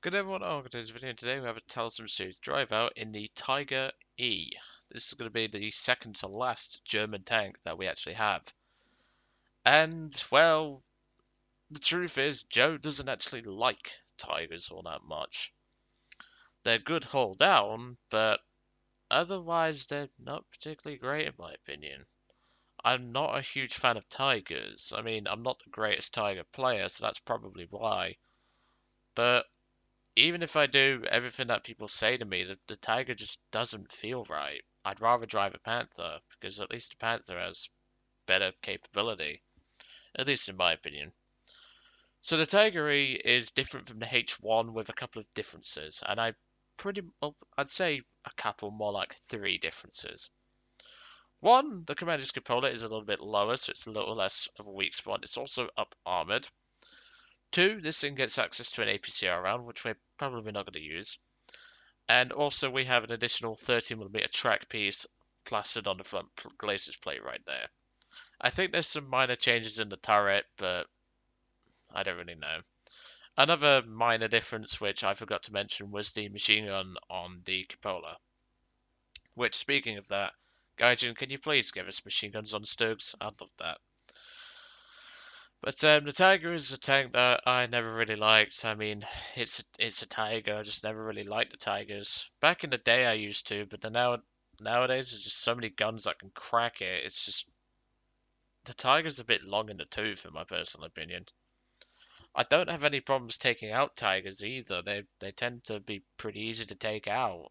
Good everyone, welcome to this video. Today we have a Talisman Series Driveout in the Tiger E. This is going to be the second to last German tank that we actually have. And, well, the truth is, Joe doesn't actually like Tigers all that much. They're good hull down, but otherwise they're not particularly great in my opinion. I'm not a huge fan of Tigers. I mean, I'm not the greatest Tiger player, so that's probably why. But even if I do everything that people say to me, the Tiger just doesn't feel right. I'd rather drive a Panther, because at least a Panther has better capability, at least in my opinion. So the Tiger E is different from the H1 with a couple of differences, and I'd say a couple, more like three differences. One, the commander's cupola is a little bit lower, so it's a little less of a weak spot. It's also up armored. Two, this thing gets access to an APCR round, which we're probably not going to use. And also we have an additional 30mm track piece plastered on the front glacis plate right there. I think there's some minor changes in the turret, but I don't really know. Another minor difference which I forgot to mention was the machine gun on the cupola. Which, speaking of that, Gaijin, can you please give us machine guns on Stokes? I'd love that. But the Tiger is a tank that I never really liked. I mean, it's a Tiger. I just never really liked the Tigers. Back in the day, I used to, but nowadays there's just so many guns that can crack it. It's just the Tiger's a bit long in the tooth, in my personal opinion. I don't have any problems taking out Tigers either. They tend to be pretty easy to take out.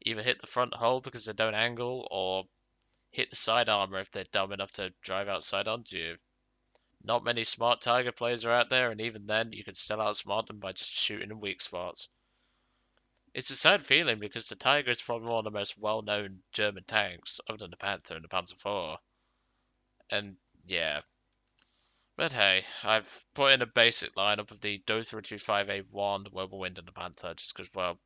Either hit the front hull because they don't angle, or hit the side armor if they're dumb enough to drive outside onto you. Not many smart Tiger players are out there, and even then, you can still outsmart them by just shooting in weak spots. It's a sad feeling because the Tiger is probably one of the most well-known German tanks, other than the Panther and the Panzer IV. And yeah. But hey, I've put in a basic lineup of the Do 325A1, the Whirlwind, and the Panther, just because, well,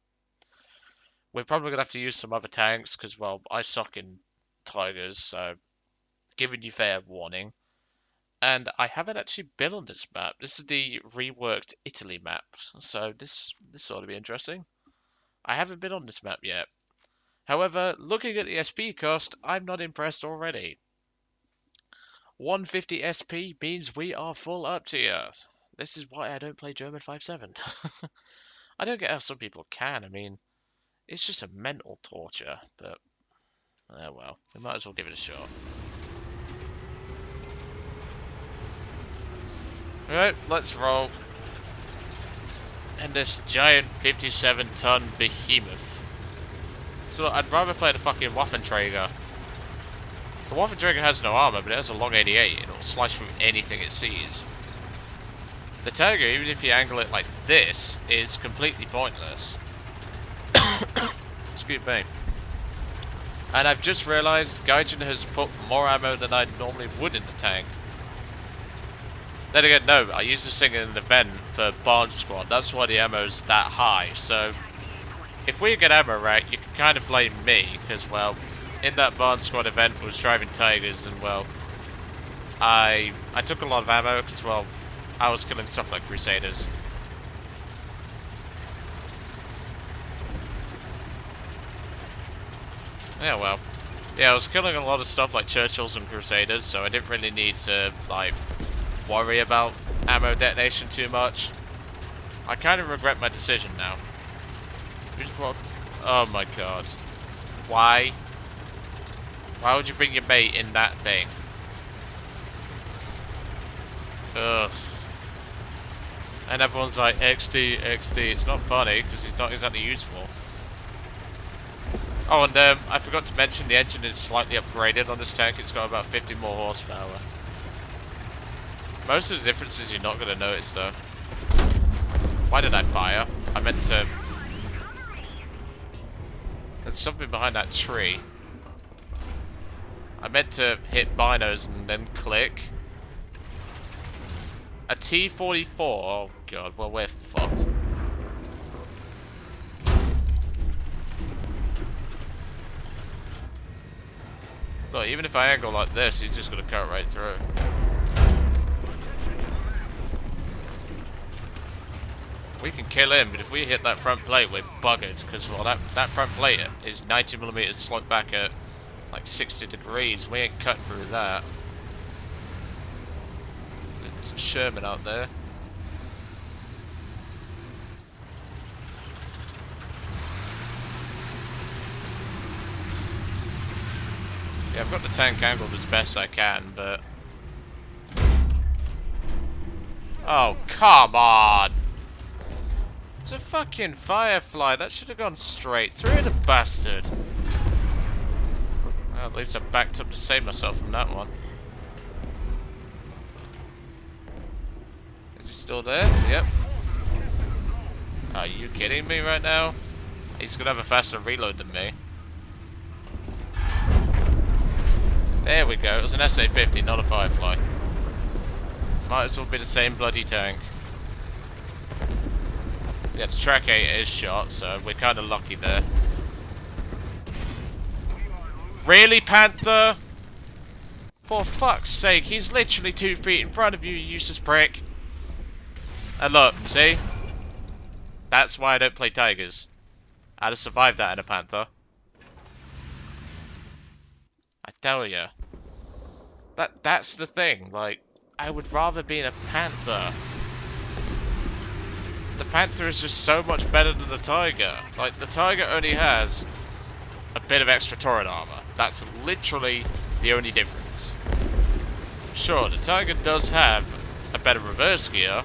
we're probably going to have to use some other tanks, because, well, I suck in Tigers, so giving you fair warning. And I haven't actually been on this map. This is the reworked Italy map, so this ought to be interesting. I haven't been on this map yet. However, looking at the SP cost, I'm not impressed already. 150 SP means we are full up tier. This is why I don't play German 5.7. I don't get how some people can. I mean, it's just a mental torture, but oh well, we might as well give it a shot. Right, let's roll. And this giant 57-ton behemoth. So I'd rather play the fucking Waffenträger. The Waffenträger has no armor, but it has a long 88. It'll slice through anything it sees. The Tiger, even if you angle it like this, is completely pointless. Excuse me. And I've just realised Gaijin has put more ammo than I normally would in the tank. Then again, no, I used this thing in an event for Barn Squad, that's why the ammo's that high, so if we get ammo right, you can kind of blame me, because, well, in that Barn Squad event I was driving Tigers, and, well, I took a lot of ammo, because, well, I was killing stuff like Crusaders. Yeah, well, yeah, I was killing a lot of stuff like Churchills and Crusaders, so I didn't really need to, like, worry about ammo detonation too much. I kind of regret my decision now. Oh my god. Why? Why would you bring your mate in that thing? Ugh. And everyone's like, XD, XD. It's not funny, because he's not exactly useful. Oh, and I forgot to mention the engine is slightly upgraded on this tank. It's got about 50 more horsepower. Most of the differences you're not going to notice, though. Why did I fire? I meant to... There's something behind that tree. I meant to hit binos and then click. A T-44? Oh god, well we're fucked. Look, even if I angle like this, he's just going to cut right through. We can kill him, but if we hit that front plate, we're buggered. Because, well, that front plate is 90mm sloped back at like 60 degrees. We ain't cutting through that. There's Sherman out there. Yeah, I've got the tank angled as best I can, but... Oh, come on! It's a fucking Firefly. That should have gone straight through the bastard. Well, at least I backed up to save myself from that one. Is he still there? Yep. Are you kidding me right now? He's gonna have a faster reload than me. There we go. It was an SA-50, not a Firefly. Might as well be the same bloody tank. Yeah, the track 8 is shot, so we're kind of lucky there. Really, Panther? For fuck's sake, he's literally 2 feet in front of you, you useless prick. And look, see? That's why I don't play Tigers. I'd have survived that in a Panther. I tell ya. That's the thing, like, I would rather be in a Panther. The Panther is just so much better than the Tiger. Like, the Tiger only has a bit of extra turret armor. That's literally the only difference. Sure, the Tiger does have a better reverse gear,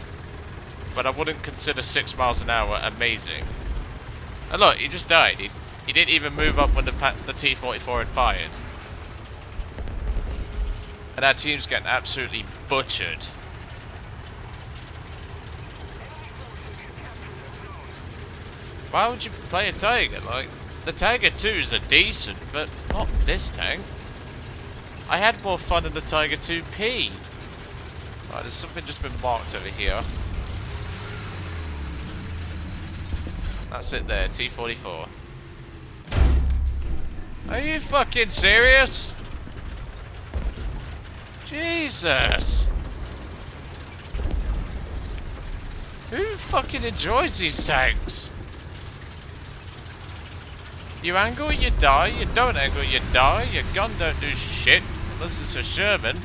but I wouldn't consider 6 miles an hour amazing. And look, he just died. He didn't even move up when the T-44 had fired. And our team's getting absolutely butchered. Why would you play a Tiger? Like, the Tiger 2s are decent, but not this tank. I had more fun in the Tiger 2P. Right, there's something just been marked over here. That's it there, T-44. Are you fucking serious? Jesus! Who fucking enjoys these tanks? You angle, you die. You don't angle, you die. Your gun don't do shit unless it's a Sherman.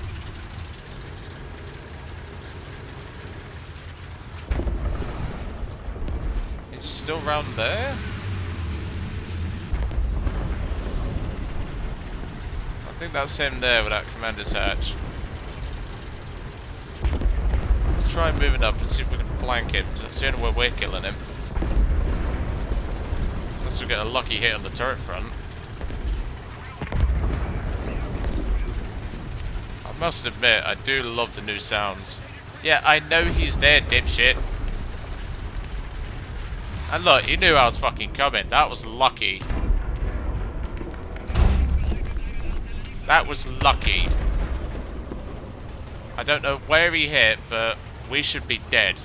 Is he still round there? I think that's him there with that commander's hatch. Let's try moving up and see if we can flank him. That's the only way we're killing him. Unless we get a lucky hit on the turret front. I must admit, I do love the new sounds. Yeah, I know he's there, dipshit. And look, he knew I was fucking coming. That was lucky. That was lucky. I don't know where he hit, but we should be dead.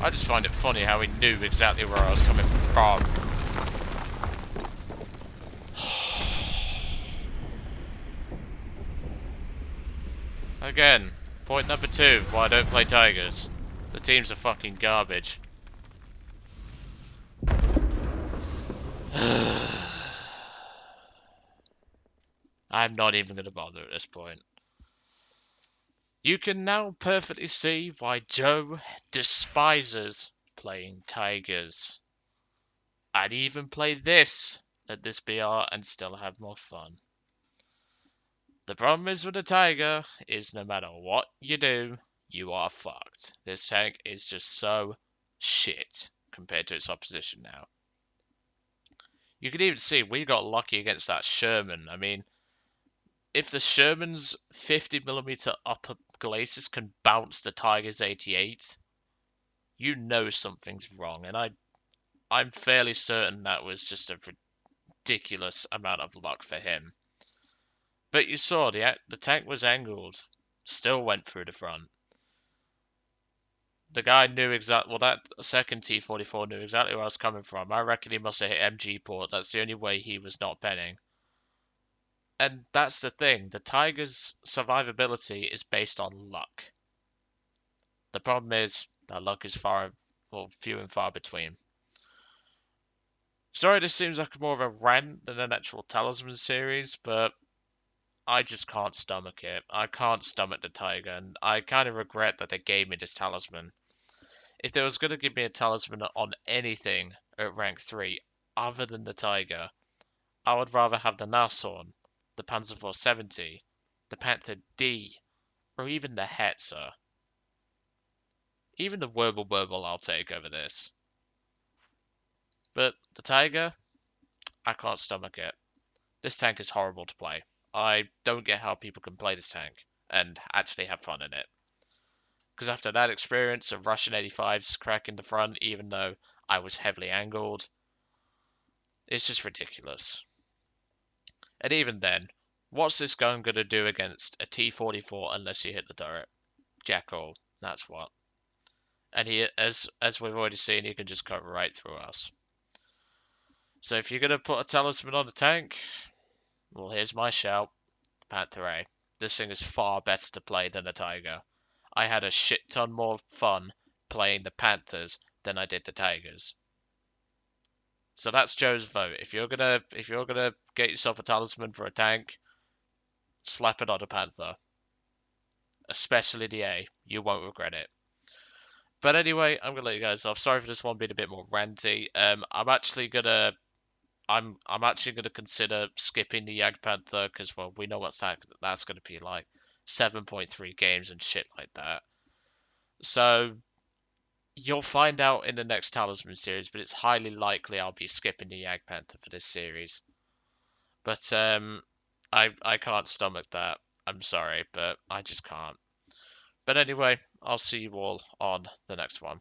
I just find it funny how he knew exactly where I was coming from. Again, point number 2, why I don't play Tigers. The teams are fucking garbage. I'm not even going to bother at this point. You can now perfectly see why Joe despises playing Tigers. I'd even play this at this BR and still have more fun. The problem is with a Tiger is no matter what you do, you are fucked. This tank is just so shit compared to its opposition now. You can even see we got lucky against that Sherman. I mean, if the Sherman's 50mm upper glacis can bounce the Tiger's 88, you know something's wrong. And I'm fairly certain that was just a ridiculous amount of luck for him. But you saw the tank was angled, still went through the front. The guy knew exactly, well, that second T-44 knew exactly where I was coming from. I reckon he must have hit MG port. That's the only way he was not penning. And that's the thing. The Tiger's survivability is based on luck. The problem is that luck is few and far between. Sorry, this seems like more of a rant than an actual Talisman series, but I just can't stomach it. I can't stomach the Tiger, and I kind of regret that they gave me this Talisman. If they was going to give me a Talisman on anything at rank 3 other than the Tiger, I would rather have the Nashorn, the Panzer 470, the Panther D, or even the Hetzer. Even the Werble I'll take over this. But the Tiger, I can't stomach it. This tank is horrible to play. I don't get how people can play this tank and actually have fun in it. Because after that experience of Russian 85s cracking the front, even though I was heavily angled, it's just ridiculous. And even then, what's this gun going to do against a T-44 unless you hit the turret? Jack all, that's what. And he, as we've already seen, he can just cut right through us. So if you're going to put a Talisman on the tank, well, here's my shout. Panther A. This thing is far better to play than the Tiger. I had a shit ton more fun playing the Panthers than I did the Tigers. So that's Joe's vote. If you're gonna get yourself a Talisman for a tank, slap it on a Panther. Especially the A. You won't regret it. But anyway, I'm gonna let you guys off. Sorry for this one being a bit more ranty. I'm actually gonna consider skipping the Jagdpanther because well we know that's gonna be like 7.3 games and shit like that. So you'll find out in the next Talisman series, but it's highly likely I'll be skipping the Jagdpanther for this series. But I can't stomach that. I'm sorry, but I just can't. But anyway, I'll see you all on the next one.